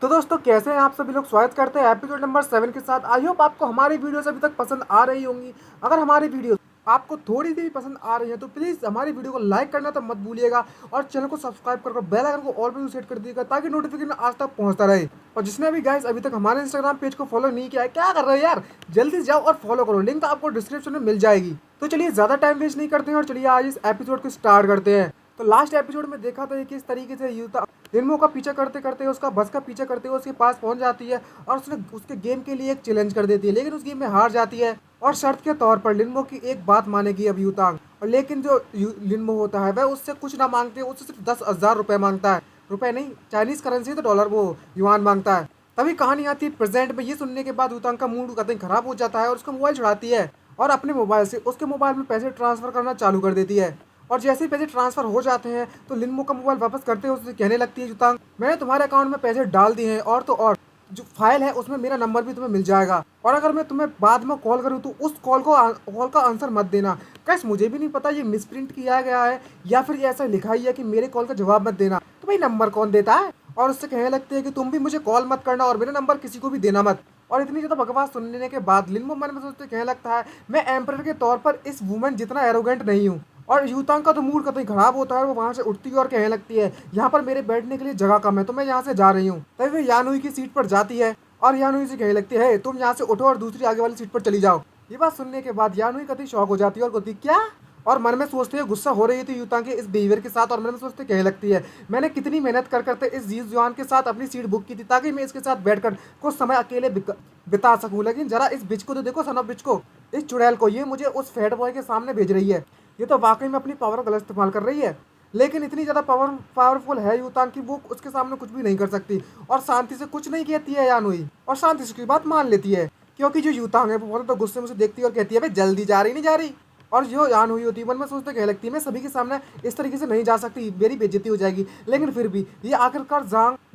तो दोस्तों कैसे हैं आप सभी लोग। स्वागत करते हैं एपिसोड नंबर 7 के साथ। आई होप आपको हमारी वीडियोस अभी तक पसंद आ रही होंगी। अगर हमारी वीडियो आपको थोड़ी सी भी पसंद आ रही है तो प्लीज़ हमारी वीडियो को लाइक करना तो मत भूलिएगा और चैनल को सब्सक्राइब कर बेल आइकन को ऑल पे सेट कर दीजिएगा ताकि नोटिफिकेशन आज तक पहुंचता रहे। और जिसने भी गाइस अभी तक हमारे इंस्टाग्राम पेज को फॉलो नहीं किया है, क्या कर रहे हैं यार, जल्दी से जाओ और फॉलो करो, लिंक आपको डिस्क्रिप्शन में मिल जाएगी। तो चलिए ज़्यादा टाइम वेस्ट नहीं करते हैं और चलिए आज इस एपिसोड को स्टार्ट करते हैं। तो लास्ट एपिसोड में देखा था कि किस तरीके से युता लिनमो का पीछा करते करते उसका बस का पीछा करते हुए उसके पास पहुंच जाती है और उसने उसके गेम के लिए एक चैलेंज कर देती है, लेकिन उस गेम में हार जाती है और शर्त के तौर पर लिनमो की एक बात मानेगी अब युतांग। और लेकिन जो लिनमो होता है वह उससे कुछ ना मांगते, उससे सिर्फ 10,000 रुपये मांगता है। रुपए नहीं, चाइनीज करेंसी तो डॉलर वो युआन मांगता है। तभी कहानी आती है प्रेजेंट में। ये सुनने के बाद युतांग का मूड कतई खराब हो जाता है और उसका मोबाइल चढ़ाती है और अपने मोबाइल से उसके मोबाइल में पैसे ट्रांसफर करना चालू कर देती है। और जैसे ही पैसे ट्रांसफर हो जाते हैं तो लिनमो का मोबाइल वापस करते हुए उससे कहने लगती है युतांग, मैंने तुम्हारे अकाउंट में पैसे डाल दिए हैं और तो और जो फाइल है उसमें मेरा नंबर भी तुम्हें मिल जाएगा। और अगर मैं तुम्हें बाद में कॉल करूँ तो उस कॉल का आंसर मत देना। कैसे मुझे भी नहीं पता ये मिसप्रिंट किया गया है या फिर ये ऐसा लिखा ही है कि मेरे कॉल का जवाब मत देना। तो भाई नंबर कौन देता है। और उससे कहने लगती है कि तुम भी मुझे कॉल मत करना और मेरा नंबर किसी को भी देना मत। और इतनी ज़्यादा बकवास सुनने के बाद लिनमो मन में सोचते कहने लगता है, मैं एम्परर के तौर पर इस वुमन जितना एरोगेंट नहीं हूँ। और युतांग का तो मूड कतई खराब होता है। वो वहां से उठती है और कहने लगती है, यहाँ पर मेरे बैठने के लिए जगह कम है तो मैं यहाँ से जा रही हूँ। तभी वो यानुई की सीट पर जाती है और यानुई से कहने लगती है, तुम यहाँ से उठो और दूसरी आगे वाली सीट पर चली जाओ। ये बात सुनने के बाद यानुई कतई शॉक हो जाती है और कहती क्या। और मन में सोचते हुए गुस्सा हो रही थी युतांग के इस बिहेवियर के साथ और मन में सोचते कहने लगती है, मैंने कितनी मेहनत कर करते इस जी जुआन के साथ अपनी सीट बुक की थी ताकि मैं इसके साथ बैठकर कुछ समय अकेले बिता सकूं, लेकिन जरा इस बिच को तो देखो, सन ऑफ बिच को, इस चुड़ैल को, ये मुझे उस फैट बॉय के सामने भेज रही है। ये तो वाकई में अपनी पावर का गलत इस्तेमाल कर रही है। लेकिन इतनी ज़्यादा पावरफुल है युतांग कि वो उसके सामने कुछ भी नहीं कर सकती और शांति से कुछ नहीं कहती है यानुई और शांति से उसकी बात मान लेती है। क्योंकि जो युतांग है वो बहुत तो गुस्से में उसे देखती है और कहती है, भाई जल्दी जा रही नहीं जा रही। और जो यानुई होती है मन में सोचते कह लगती है, मैं सभी के सामने इस तरीके से नहीं जा सकती, मेरी बेइज्जती हो जाएगी। लेकिन फिर भी ये आखिरकार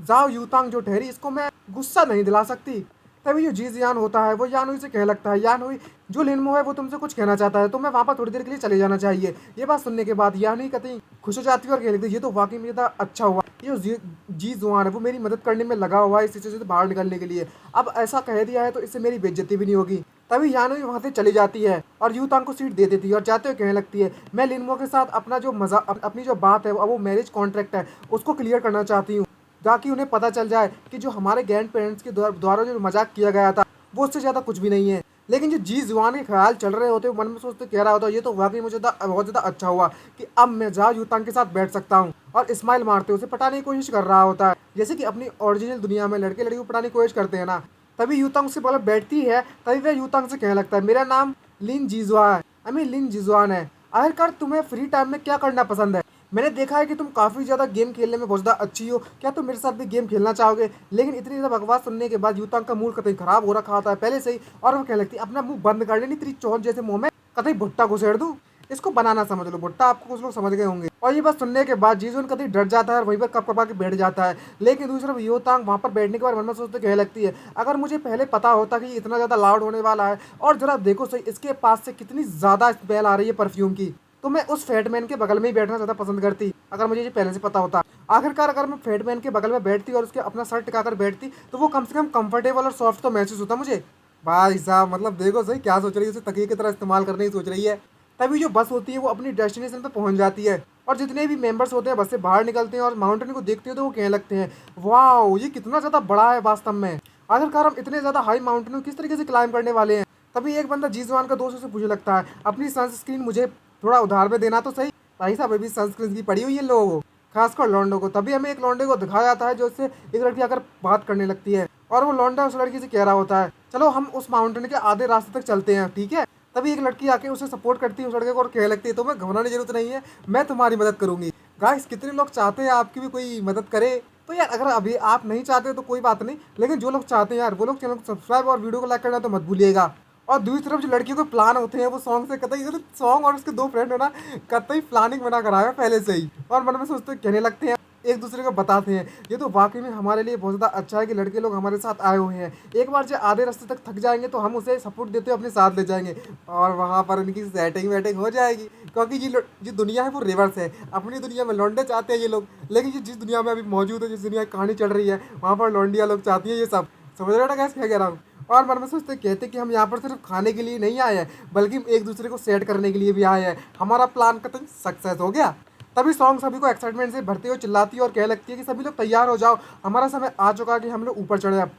जाओ युतांग जो ठहरी, इसको मैं गुस्सा नहीं दिला सकती। तभी जो जी जियान होता है वो यानुई से कह लगता है, यानुई जो लिनमो है वो तुमसे कुछ कहना चाहता है तो मैं वहाँ पर थोड़ी देर के लिए चले जाना चाहिए। ये बात सुनने के बाद यानुई कतई खुश हो जाती है और कह लगती है, ये तो वाकई में ज़्यादा अच्छा हुआ, ये जी जुआन है वो मेरी मदद करने में लगा हुआ है इस सिचुएशन से बाहर निकलने के लिए। अब ऐसा कह दिया है तो इससे मेरी बेइज्जती भी नहीं होगी। तभी यानुई वहाँ से चली जाती है और युतांग को सीट दे देती है और जाते हुए कहने लगती है, मैं लिनमो के साथ अपना जो अपनी जो बात है वो मैरिज कॉन्ट्रैक्ट है उसको क्लियर करना चाहती हूँ, ताकि उन्हें पता चल जाए कि जो हमारे ग्रैंड पेरेंट्स के द्वारा जो मजाक किया गया था वो उससे ज़्यादा कुछ भी नहीं है। लेकिन जो जी जुबान के ख्याल चल रहे होते मन में सोचते कह रहा होता है, ये तो वाकई मुझे बहुत ज़्यादा अच्छा हुआ कि अब मैं जा युतांग के साथ बैठ सकता हूँ। और स्माइल मारते उसे पटाने की कोशिश कर रहा होता है, जैसे कि अपनी ओरिजिनल दुनिया में लड़के लड़की को पटाने की कोशिश करते हैं ना। तभी युतांग उससे पहले बैठती है, तभी वह युतांग से कहने लगता है, मेरा नाम लिन जीजुआ है, लिन जिजुआन है। आखिरकार तुम्हें फ्री टाइम में क्या करना पसंद है। मैंने देखा है कि तुम काफ़ी ज़्यादा गेम खेलने में बहुत ज़्यादा अच्छी हो, क्या तुम मेरे साथ भी गेम खेलना चाहोगे। लेकिन इतनी ज़्यादा बकवास सुनने के बाद युतांग का मूड कतई खराब हो रखा होता है पहले से ही और वो कहने लगती है, अपना मुंह बंद कर लेनी, तेरी चौंच जैसे मुंह में कतई भुट्टा घुसेड़ दूँ। इसको बनाना समझ लो भुट्टा, आपको कुछ लोग समझ गए होंगे। और ये बात सुनने के बाद जीजून कतई डर जाता है और वहीं पर कप कपा के बैठ जाता है। लेकिन दूसरी तरफ युतांग वहाँ पर बैठने के बाद मन में सोचते कहने लगती है, अगर मुझे पहले पता होता कि इतना ज़्यादा लाउड होने वाला है, और जरा देखो सही इसके पास से कितनी ज़्यादा स्मेल आ रही है परफ्यूम की, तो मैं उस फैटमैन के बगल में ही बैठना ज़्यादा पसंद करती अगर मुझे ये पहले से पता होता। आखिरकार अगर मैं फैटमैन के बगल में बैठती और उसके अपना सर टिकाकर बैठती तो वो कम से कम कंफर्टेबल और सॉफ्ट तो महसूस होता मुझे। भाई साहब मतलब देखो सही क्या सोच रही है, उसे तकिए की तरह इस्तेमाल करने की सोच रही है। तभी जो बस होती है वो अपनी डेस्टिनेशन पर पहुंच जाती है और जितने भी मेंबर्स होते हैं बस से बाहर निकलते हैं और माउंटेन को देखते हैं तो वो कहने लगते हैं, वाह ये कितना ज़्यादा बड़ा है वास्तव में। आखिरकार हम इतने ज़्यादा हाई माउंटेन को किस तरीके से क्लाइम करने वाले हैं। तभी एक बंदा जी जवान का दोस्त उसे पूछने लगता है, अपनी सनस्क्रीन मुझे थोड़ा उधार में देना तो सही। भाई साहब अभी सनस्क्रीन की पड़ी हुई है इन लोगों को, खासकर लौंडों को। तभी हमें एक लौंडे को दिखाया जाता है जो उससे एक लड़की आकर बात करने लगती है और वो लौंडा उस लड़की से कह रहा होता है, चलो हम उस माउंटेन के आधे रास्ते तक चलते हैं, ठीक है। तभी एक लड़की आके उसे सपोर्ट करती है उस लड़के को और कहने लगती है, तुम्हें घबराने की जरूरत नहीं है, मैं तुम्हारी मदद करूंगी। गाइस कितने लोग चाहते हैं आपकी भी कोई मदद करे। तो यार अगर अभी आप नहीं चाहते तो कोई बात नहीं, लेकिन जो लोग चाहते हैं यार वो लोग चैनल को सब्सक्राइब और वीडियो को लाइक करना तो मत भूलिएगा। और दूसरी तरफ जो लड़कियों के प्लान होते हैं वो सॉन्ग से कतई, सॉन्ग और उसके दो फ्रेंड है ना, कतई प्लानिंग बना कर आए हैं पहले से ही और मन में सोचते कहने लगते हैं, एक दूसरे को बताते हैं। ये तो वाकई में हमारे लिए बहुत ज़्यादा अच्छा है कि लड़के लोग हमारे साथ आए हुए हैं। एक बार जो आधे रास्ते तक थक जाएंगे तो हम उसे सपोर्ट देते हुए अपने साथ ले जाएंगे और वहाँ पर इनकी सेटिंग वेटिंग हो जाएगी। क्योंकि जो दुनिया है वो रिवर्स है। अपनी दुनिया में लौंडे चाहते हैं ये लोग, लेकिन ये जिस दुनिया में अभी मौजूद है, जिस दुनिया की कहानी चल रही है, वहाँ पर लौंडिया लोग चाहती है ये सब। समझ रहे हो ना कैसे क्या कह रहा हूँ। और मन में सोचते कहते कि हम यहाँ पर सिर्फ खाने के लिए नहीं आए हैं, बल्कि एक दूसरे को सेट करने के लिए भी आए हैं। हमारा प्लान कतई सक्सेस हो गया। तभी सॉन्ग सभी को एक्साइटमेंट से भरती हुई चिल्लाती है और कह लगती है कि सभी लोग तैयार हो जाओ, हमारा समय आ चुका है कि हम लोग ऊपर चढ़े अब।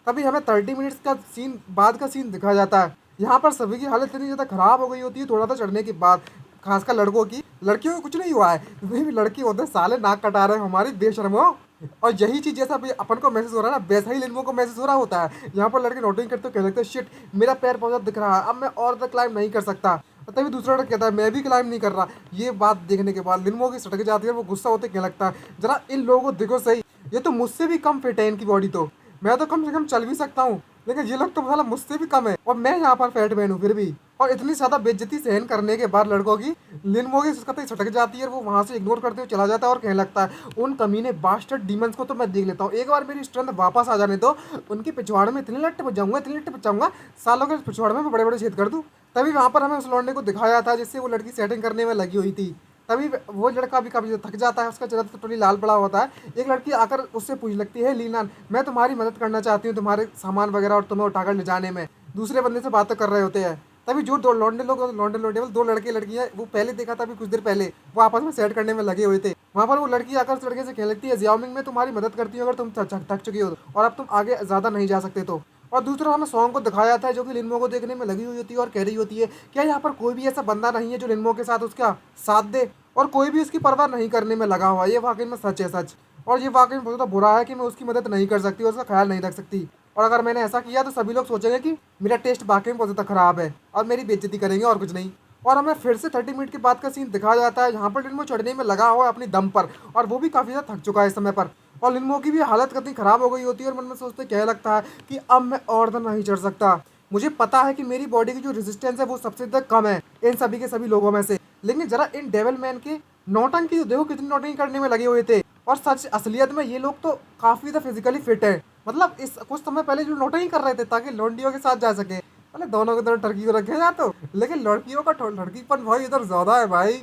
तभी हमें 30 मिनट्स का सीन बाद का सीन दिखाया जाता है। यहाँ पर सभी की हालत इतनी ज़्यादा खराब हो गई होती है थोड़ा सा चढ़ने के बाद। खासकर लड़कों की, लड़कियों को कुछ नहीं हुआ है, वे भी लड़की होते हैं, साले नाक कटा रहे हैं हमारी बेशर्मो। और यही चीज़ जैसा अभी अपन को महसूस हो रहा है ना, वैसा ही लिनमो को महसूस हो रहा होता है। यहाँ पर लड़के नोटिंग करते कह लगते हैं शिट, मेरा पैर बहुत दिख रहा है, अब मैं और तक क्लाइंब नहीं कर सकता। और तभी दूसरा लड़का कहता है मैं भी क्लाइंब नहीं कर रहा। ये बात देखने के बाद लिनमो की सटक जाती है, वो गुस्सा होते क्या लगता है जरा इन लोगों को देखो सही, ये तो मुझसे भी कम फिट है इनकी बॉडी, तो मैं तो कम से कम चल भी सकता हूँ, लेकिन ये लोग तो साला मुझसे भी कम है और मैं यहाँ पर फैट मैन हूँ फिर भी। और इतनी ज़्यादा बेइज्जती सहन करने के बाद लड़कों की लिनमो की कतई छटक जाती है और वो वहाँ से इग्नोर करते हुए चला जाता है और कहने लगता है उन कमीने बास्टर्ड डीमंस को तो मैं देख लेता हूँ, एक बार मेरी स्ट्रेंथ वापस आ जाने दो, उनके पिछवाड़े में इतने लट्टे बचाऊंगा, इतने लट्टे बचाऊंगा, सालों के पिछवाड़े में बड़े बड़े छेद कर दूँ। तभी वहाँ पर हमें उस लौंडे को दिखाया था जिससे वो लड़की सेटिंग करने में लगी हुई थी। तभी वो लड़का भी काफ़ी थक जाता है, उसका चेहरा तो टोटली लाल पड़ा होता है। एक लड़की आकर उससे पूछ लगती है लीना, मैं तुम्हारी मदद करना चाहती हूँ तुम्हारे सामान वगैरह और तुम्हें उठाकर ले जाने में। दूसरे बंदे से बातें कर रहे होते हैं। तभी जो दो लौंडे लोग, लौंडे लौंडे दो लड़के लड़कियां वो पहले देखा था अभी कुछ देर पहले, वो आपस में सेट करने में लगे हुए थे। वहाँ पर वो लड़की आकर उस लड़के से कहने लगती है जियाओमिंग मैं तुम्हारी मदद करती हूँ अगर तुम थक चुकी हो और अब तुम आगे ज़्यादा नहीं जा सकते तो। और दूसरा हमें सॉन्ग को दिखाया जाता है जो कि लिनमो को देखने में लगी हुई होती है और कह रही होती है क्या यहाँ पर कोई भी ऐसा बंदा नहीं है जो लिनमो के साथ उसका साथ दे, और कोई भी उसकी परवाह नहीं करने में लगा हुआ। ये वाकई में सच है, सच। और ये वाकई में बहुत ज़्यादा बुरा है कि मैं उसकी मदद नहीं कर सकती और उसका ख्याल नहीं रख सकती। और अगर मैंने ऐसा किया तो सभी लोग सोचेंगे कि मेरा टेस्ट वाकई में बहुत ज़्यादा ख़राब है और मेरी बेइज्जती करेंगे और कुछ नहीं। और हमें फिर से 30 मिनट के बाद का सीन दिखाया जाता है यहाँ पर लिनमो चढ़ने में लगा हुआ है अपनी दम पर, और वो भी काफ़ी ज़्यादा थक चुका है इस समय पर। और लिनमो की भी हालत कितनी ख़राब हो गई होती है और मन में सोचते क्या लगता है कि अब मैं और तो नहीं चढ़ सकता। मुझे पता है कि मेरी बॉडी की जो रेजिस्टेंस है वो सबसे ज़्यादा कम है इन सभी के सभी लोगों में से, लेकिन जरा इन डेविल मैन के नौटंकी देखो कितनी नौटंकी करने में लगे हुए थे। और सच असलियत में ये लोग तो काफ़ी ज़्यादा फिजिकली फिट है। मतलब इस कुछ समय पहले जो नौटंकी कर रहे थे ताकि लौंडियों के साथ जा सके, अरे दोनों की तरफ टर्की को रखे जा तो, लेकिन लड़कियों का लड़कीपन भाई इधर ज़्यादा है भाई।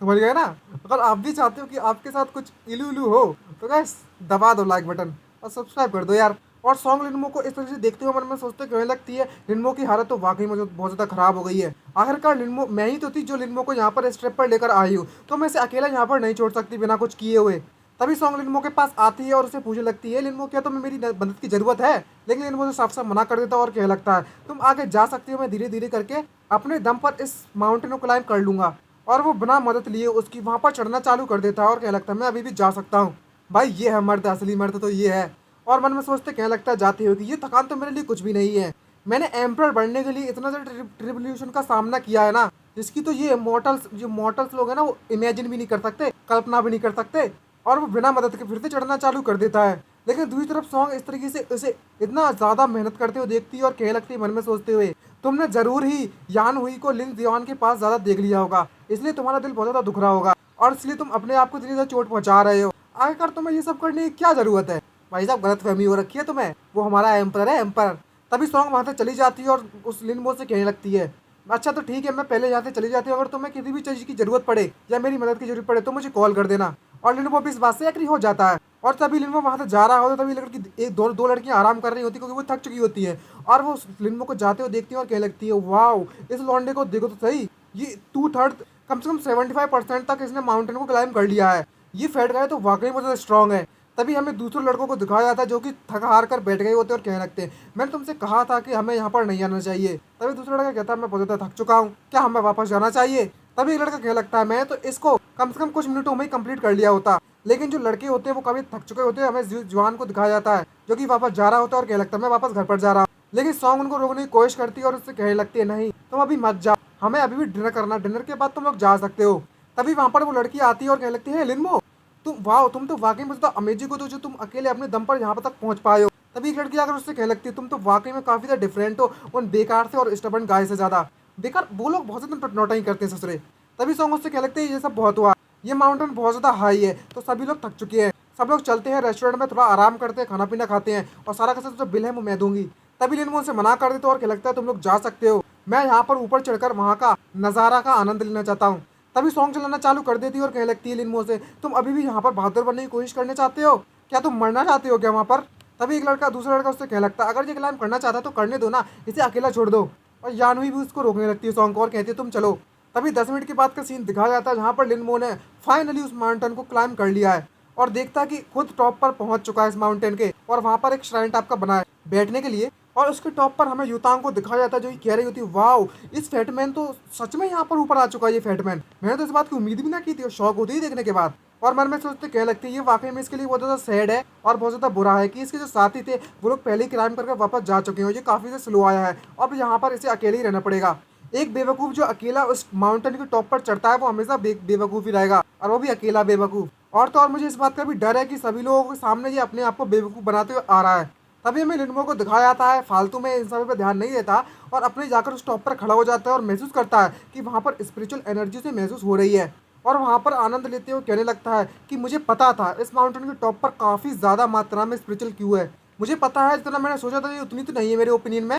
समझ गए ना। अगर आप भी चाहते हो कि आपके साथ कुछ इलू इलू हो तो गैस दबा दो लाइक बटन और सब्सक्राइब कर दो यार। और सॉन्ग लिनमो को इस तरह से देखते हुए मन में सोचते कहने लगती है लिनमो की हालत तो वाकई में बहुत ज़्यादा खराब हो गई है। आखिरकार लिनमो मैं ही तो थी जो लिनमो को यहाँ पर इस ट्रिप पर लेकर आई हूँ, तो मैं इसे अकेला यहाँ पर नहीं छोड़ सकती बिना कुछ किए हुए। तभी सॉन्ग लिनमो के पास आती है और उसे पूछने लगती है लिनमो क्या तुम्हें मेरी मदद की ज़रूरत है, लेकिन लिनमो तो साफ साफ मना कर देता है और कहने लगता है तुम आगे जा सकती हो, मैं धीरे धीरे करके अपने दम पर इस माउंटेन को क्लाइंब कर लूँगा। और वो बिना मदद लिए उसकी वहाँ पर चढ़ना चालू कर देता है और कहने लगता है मैं अभी भी जा सकता हूँ। भाई ये है मर्द, असली मर्द तो ये है। और मन में सोचते कहने लगता है जाते हो कि ये थकान तो मेरे लिए कुछ भी नहीं है, मैंने एम्परर बनने के लिए इतना ज़्यादा ट्रिब्यूलेशन का सामना किया है ना जिसकी तो ये मॉर्टल्स लोग हैं ना वो इमेजिन भी नहीं कर सकते, कल्पना भी नहीं कर सकते। और वो बिना मदद के फिर से चढ़ना चालू कर देता है। लेकिन दूसरी तरफ सॉन्ग इस तरीके से उसे इतना ज़्यादा मेहनत करते हुए देखती है और कहने लगती है मन में सोचते हुए तुमने ज़रूर ही यान हुई को लिन जियान के पास ज़्यादा देख लिया होगा, इसलिए तुम्हारा दिल बहुत ज़्यादा दुख रहा होगा और इसलिए तुम अपने आप को इतनी ज़्यादा चोट पहुँचा रहे हो। आखिरकार तुम्हें ये सब करने की क्या ज़रूरत है। भाई साहब गलत फहमी हो रखी है तुम्हें, वो हमारा एम्पर है एम्पर। तभी सॉन्ग वहाँ से चली जाती है और उस लिनमो से कहने लगती है अच्छा तो ठीक है मैं पहले यहाँ से चली जाती हूँ, अगर तुम्हें किसी भी चीज़ की ज़रूरत पड़े या मेरी मदद की जरूरत पड़े तो मुझे कॉल कर देना। और लिनमो भी इस बात से एग्री हो जाता है। और तभी लिनमो वहाँ से जा रहा होता है तभी लड़की दो लड़कियाँ आराम कर रही होती क्योंकि वो थक चुकी होती है। और वो लिनमो को जाते हुए देखती है और कहने लगती है वाह इस लौंडे को देखो तो सही, ये 2/3 कम से कम 75% तक इसने माउंटेन को क्लाइंब कर लिया है, ये फैट गया तो वाकई बहुत ज़्यादा स्ट्रॉन्ग है। तभी हमें दूसरे लड़कों को दिखाया जाता है जो कि थक हार कर बैठ गए होते और कहने लगते हैं मैंने तुमसे कहा था कि हमें यहाँ पर नहीं आना चाहिए। तभी दूसरा लड़का कहता है मैं बहुत ज़्यादा थक चुका हूँ, क्या हमें वापस जाना चाहिए। तभी एक लड़का कहने लगता है मैं तो इसको कम से कम कुछ मिनटों में ही कंप्लीट कर लिया होता। लेकिन जो लड़के होते हैं वो काफ़ी थक चुके होते हैं, हमें जवान को दिखाया जाता है जो कि वापस जा रहा होता है और कहने लगता है मैं वापस घर पर जा रहा हूँ। लेकिन सॉन्ग उनको रोकने की कोशिश करती है और उससे कहने लगती है नहीं तुम अभी मत जाओ, हमें अभी भी डिनर करना, डिनर के बाद तुम लोग जा सकते हो। तभी वहाँ पर वो लड़की आती है और कहने लगती है लिनमो तुम तो वाकई में तो अमेजिंग हो तो जो तुम अकेले अपने दम पर यहाँ पर तक पहुँच पाए हो। तभी एक लड़की अगर उससे कहने लगती है तुम तो वाकई में काफ़ी ज़्यादा डिफरेंट हो उन बेकार से और स्टबर्न गाय से ज़्यादा। बेकार वो लोग बहुत ज़्यादा नौटंकी करते हैं ससुरे। तभी सॉन्ग उससे कहने लगते हैं ये सब बहुत हुआ, ये माउंटेन बहुत ज़्यादा हाई है, तो सभी लोग थक चुके हैं। सब लोग चलते हैं रेस्टोरेंट में, थोड़ा आराम करते हैं, खाना पीना खाते हैं और सारा का सारा जो बिल है वो मैं दूंगी। तभी लिन उनसे मना कर देते और क्या लगता है तुम लोग जा सकते हो, मैं यहाँ पर ऊपर चढ़कर वहाँ का नज़ारा का आनंद लेना चाहता हूँ। तभी सॉन्ग चलाना चालू कर देती है और कहने लगती है लिनमो से, तुम अभी भी यहाँ पर बहादुर बनने की कोशिश करने चाहते हो क्या, तुम मरना चाहते हो क्या वहाँ पर। तभी एक लड़का दूसरा लड़का उससे कहने लगता है, अगर ये क्लाइम करना चाहता है तो करने दो ना, इसे अकेला छोड़ दो। और यानवी भी उसको रोकने लगती है सॉन्ग को और कहती है तुम चलो। तभी 10 मिनट के बाद का सीन दिखाया जाता है जहाँ पर लिनमो ने फाइनली उस माउंटेन को क्लाइम कर लिया है और देखता है कि खुद टॉप पर पहुंच चुका है इस माउंटेन के, और वहाँ पर एक श्राइन टाइप का बना है बैठने के लिए। और उसके टॉप पर हमें युतांग को दिखाया जाता है जो कि कह रही होती है, वाओ इस फैटमैन तो सच में यहाँ पर ऊपर आ चुका है ये फैटमैन, मैंने तो इस बात की उम्मीद भी ना की थी और शौक होती ही देखने के बाद। और मन में सोचते कहने लगती है ये वाकई में इसके लिए बहुत ज़्यादा सैड है और बहुत ज़्यादा बुरा है कि इसके जो साथी थे वो लोग पहले ही क्राइम करके वापस जा चुके हैं, ये काफ़ी से स्लो आया है, अब यहाँ पर इसे अकेले ही रहना पड़ेगा। एक बेवकूफ़ जो अकेला उस माउंटेन के टॉप पर चढ़ता है वो हमेशा बेवकूफ़ ही रहेगा, और वो भी अकेला बेवकूफ़। और तो और मुझे इस बात का भी डर है कि सभी लोगों के सामने ये अपने आप को बेवकूफ़ बनाते हुए आ रहा है। तभी हमें लिनमो को दिखाया जाता है फालतू में इन सब पे ध्यान नहीं देता और अपने जाकर उस टॉप पर खड़ा हो जाता है और महसूस करता है कि वहाँ पर स्पिरिचुअल एनर्जी से महसूस हो रही है। और वहाँ पर आनंद लेते हुए कहने लगता है कि मुझे पता था इस माउंटेन के टॉप पर काफ़ी ज़्यादा मात्रा में स्पिरिचुअल क्यों है, मुझे पता है जितना मैंने सोचा था ये उतनी तो नहीं है मेरे ओपिनियन में,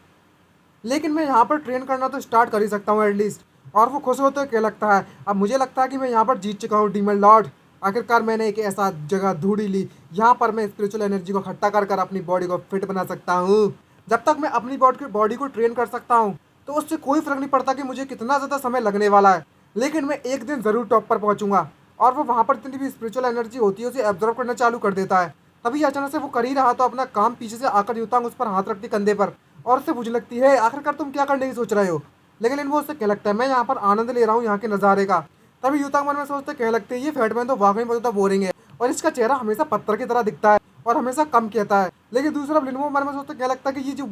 लेकिन मैं यहाँ पर ट्रेन करना तो स्टार्ट कर ही सकता हूँ एटलीस्ट। और वो खुश होते हुए क्या लगता है, अब मुझे लगता है कि मैं यहाँ पर जीत चुका हूँ डीमन लॉर्ड, आखिरकार मैंने एक ऐसा जगह ढूंढ ही ली यहाँ पर मैं स्पिरिचुअल एनर्जी को इकट्ठा कर कर अपनी बॉडी को फिट बना सकता हूँ। जब तक मैं अपनी बॉडी को ट्रेन कर सकता हूँ तो उससे कोई फर्क नहीं पड़ता कि मुझे कितना ज़्यादा समय लगने वाला है, लेकिन मैं एक दिन ज़रूर टॉप पर पहुँचूंगा। और वो वहाँ पर जितनी भी स्पिरिचुअल एनर्जी होती है उसे एब्जॉर्व करना चालू कर देता है। तभी अचानक से वो कर ही रहा तो अपना काम पीछे से आकर युतांग उस पर हाथ रखती कंधे पर और उससे पूछने लगती है, आखिरकार तुम क्या करने की सोच रहे हो। लेकिन वो उससे क्या लगता है, मैं यहाँ पर आनंद ले रहा हूँ यहाँ के नज़ारे का। तभी युतांग मन में सोचते कहने लगते हैं, ये फैटमैन तो वाकई बहुत ज़्यादा बोरिंग है और इसका चेहरा हमेशा पत्थर की तरह दिखता है और हमेशा कम कहता है। लेकिन दूसरा लिनमो मन में सोचते क्या लगता है कि ये जो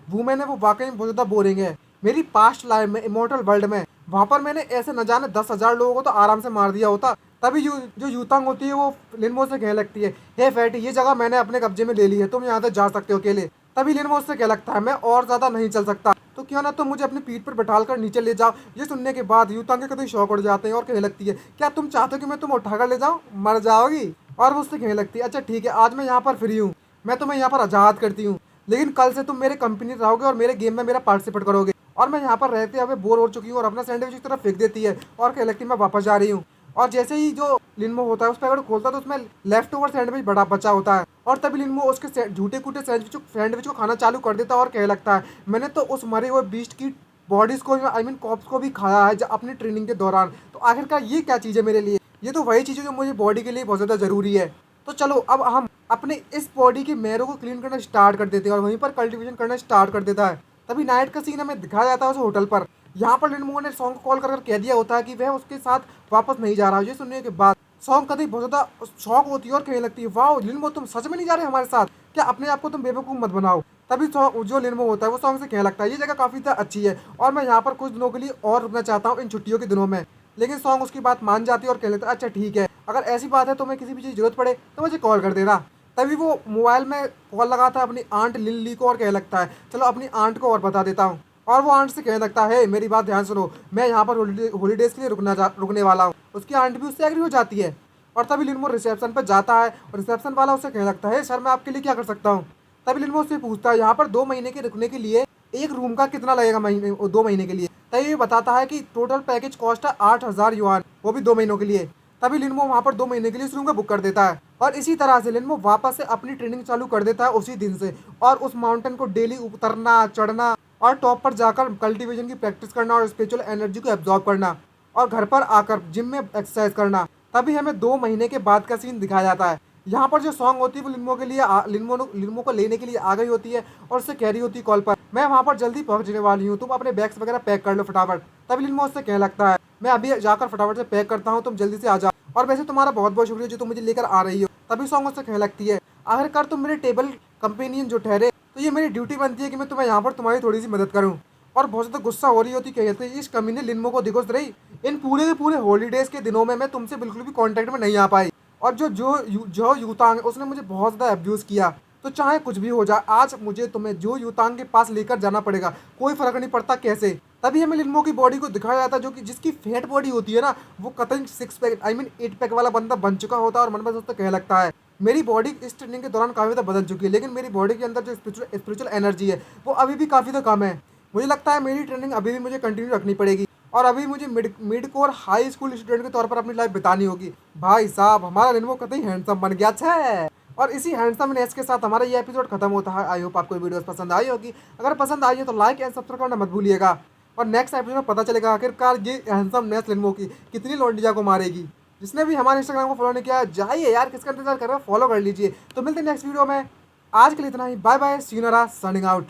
वूमेन है वो वाकई में बहुत ज़्यादा बोरिंग है। मेरी पास्ट लाइफ में इमोर्टल वर्ल्ड में वहाँ पर मैंने ऐसे न जाने 10,000 लोगों को तो आराम से मार दिया होता। तभी जो युतांग होती है वो लिनमो से कहने लगती है, हे फैटी ये जगह मैंने अपने कब्जे में ले ली है, तुम यहाँ से जा सकते हो अकेले। तभी लिनमो उससे क्या लगता है, मैं और ज़्यादा नहीं चल सकता तो क्यों ना तुम मुझे अपनी पीठ पर बैठाल कर नीचे ले जाओ। ये सुनने के बाद युतांग के कभी शौक उड़ जाते हैं और कहने लगती है, क्या तुम चाहते हो कि मैं तुम उठाकर ले जाऊँ, मर जाओगी। और वो उससे कहने लगती है, अच्छा ठीक है आज मैं यहाँ पर फ्री हूँ, मैं तुम्हें यहाँ पर आज़ाद करती हूँ, लेकिन कल से तुम मेरे कंपनी रहोगे और मेरे गेम में मेरा पार्टिसिपेट करोगे। और मैं यहाँ पर रहते हुए बोर हो चुकी हूँ और अपना सैंडविच की तरफ फेंक देती है और कहने लगती है मैं वापस जा रही हूँ। और जैसे ही जो लिनमो होता है उस पैकेट खोलता है तो उसमें लेफ्ट ओवर सैंडविच बड़ा बचा होता है और तभी लिनमो उसके झूठे कूटे सैंडविच को खाना चालू कर देता है और कहने लगता है, मैंने तो उस मरे हुए बीस्ट की बॉडीज को आई मीन कॉप्स को भी खाया है अपनी ट्रेनिंग के दौरान, तो आखिरकार ये क्या चीज़ है मेरे लिए, ये तो वही चीज़ है जो मुझे बॉडी के लिए बहुत ज़्यादा ज़रूरी है। तो चलो अब हम अपने इस बॉडी के मैरों को क्लीन करना स्टार्ट कर देते हैं और वहीं पर कल्टीवेशन करना स्टार्ट कर देता है। तभी नाइट का सीन हमें दिखाया जाता है उस होटल पर। यहाँ पर लिनमो ने सॉन्ग को कॉल कर कह दिया होता है कि वह उसके साथ वापस नहीं जा रहा है। ये सुनने के बाद सॉन्ग कभी बहुत ज़्यादा शौक होती है और कहने लगती है, वाह लिनमो तुम सच में नहीं जा रहे हमारे साथ, क्या अपने आप को तुम बेवकूफ़ मत बनाओ। तभी जो लिनमो होता है वो सॉन्ग से कहने लगता है, ये जगह काफ़ी अच्छी है और मैं यहाँ पर कुछ दिनों के लिए और रुकना चाहता हूँ इन छुट्टियों के दिनों में। लेकिन सॉन्ग उसकी बात मान जाती है और कह लेता है, अच्छा ठीक है अगर ऐसी बात है तो मैं किसी भी चीज़ जरूरत पड़े तो मुझे कॉल कर देना। तभी वो मोबाइल में कॉल लगाता है अपनी आंट लिली को और कहने लगता है, चलो अपनी आंट को और बता देता हूँ। और वो आंट से कहने लगता है, मेरी बात ध्यान सुनो, मैं यहाँ पर हॉलीडेज़ के लिए रुकने वाला हूँ। उसकी आंट भी उससे एग्री हो जाती है। और तभी लिनमो रिसेप्शन पर जाता है और रिसेप्शन वाला उससे कहने लगता है, सर मैं आपके लिए क्या कर सकता हूँ। तभी लिनमो उससे पूछता है, यहाँ पर 2 महीने के रुकने के लिए एक रूम का कितना लगेगा महीने 2 महीने के लिए। तभी ये बताता है कि टोटल पैकेज कॉस्ट है 8,000 युआन, वो भी 2 महीनों के लिए। तभी लिनमो वहाँ पर 2 महीने के लिए इस रूम का बुक कर देता है और इसी तरह से लिनमो वापस से अपनी ट्रेनिंग चालू कर देता है उसी दिन से, और उस माउंटेन को डेली उतरना चढ़ना और टॉप पर जाकर कल्टीवेशन की प्रैक्टिस करना और स्पिरिचुअल एनर्जी को एब्जॉर्ब करना और घर पर आकर जिम में एक्सरसाइज करना। तभी हमें 2 महीने के बाद का सीन दिखाया जाता है। यहाँ पर जो सॉन्ग होती है वो लिनमो के लिए लिनमो को लेने के लिए आ गई होती है और उससे कह रही होती है कॉल पर, मैं वहाँ पर जल्दी पहुँचने वाली हूँ, तुम अपने बैग्स वगैरह पैक कर लो फटाफट। तभी लिनमो उससे कहने लगता है, मैं अभी जाकर फटाफट से पैक करता हूँ, तुम जल्दी से आ जाओ, और वैसे तुम्हारा बहुत बहुत शुक्रिया जो तुम मुझे लेकर आ रही हो। तभी सॉन्ग उससे कहने लगती है, आखिरकार तुम मेरे टेबल कंपेनियन जो ठहरे तो ये मेरी ड्यूटी बनती है कि मैं तुम्हें यहाँ पर तुम्हारी थोड़ी सी मदद करूँ। और बहुत ज़्यादा गुस्सा हो रही होती, कहते हैं इस कमीने लिनमो को दिखोस रही, इन पूरे के पूरे हॉलीडेज़ के दिनों में मैं तुमसे बिल्कुल भी कांटेक्ट में नहीं आ पाई, और जो यूतांग उसने मुझे बहुत ज़्यादा अब्यूज़ किया, तो चाहे कुछ भी हो जाए आज मुझे तुम्हें जो यूतांग के पास लेकर जाना पड़ेगा, कोई फ़र्क नहीं पड़ता कैसे। तभी हमें लिनमो की बॉडी को दिखाया जाता है, जो कि जिसकी फेट बॉडी होती है ना, वो कतई 6 पैक आई मीन 8 पैक वाला बंदा बन चुका होता है और मन में दोस्तों कह लगता है मेरी बॉडी इस ट्रेनिंग के दौरान काफ़ी ज़्यादा बदल चुकी है, लेकिन मेरी बॉडी के अंदर जो स्पिरिचुअल एनर्जी है वो अभी भी काफ़ी ज़्यादा कम है। मुझे लगता है मेरी ट्रेनिंग अभी भी मुझे कंटिन्यू रखनी पड़ेगी और अभी मुझे mid core high school student के तौर पर अपनी लाइफ बितानी होगी। भाई साहब हमारा लिनमो कतई हैंडसम बन गया छे। और इसी हैंडसमनेस के साथ हमारा ये एपिसोड खत्म होता है। आई होप आपको वीडियोस पसंद आई होगी। अगर पसंद आई है तो लाइक एंड सब्सक्राइब करना मत भूलिएगा। और नेक्स्ट एपिसोड में पता चलेगा आखिरकार ये हैंडसमनेस लिनमो की कितनी लौंडिया को मारेगी। जिसने भी हमारे इंस्टाग्राम को फॉलो नहीं किया जाइए यार, किसका इंतजार कर रहे हो, फॉलो कर लीजिए। तो मिलते हैं नेक्स्ट वीडियो में। आज के लिए इतना ही, बाय बाय, सीनोरा साइनिंग आउट।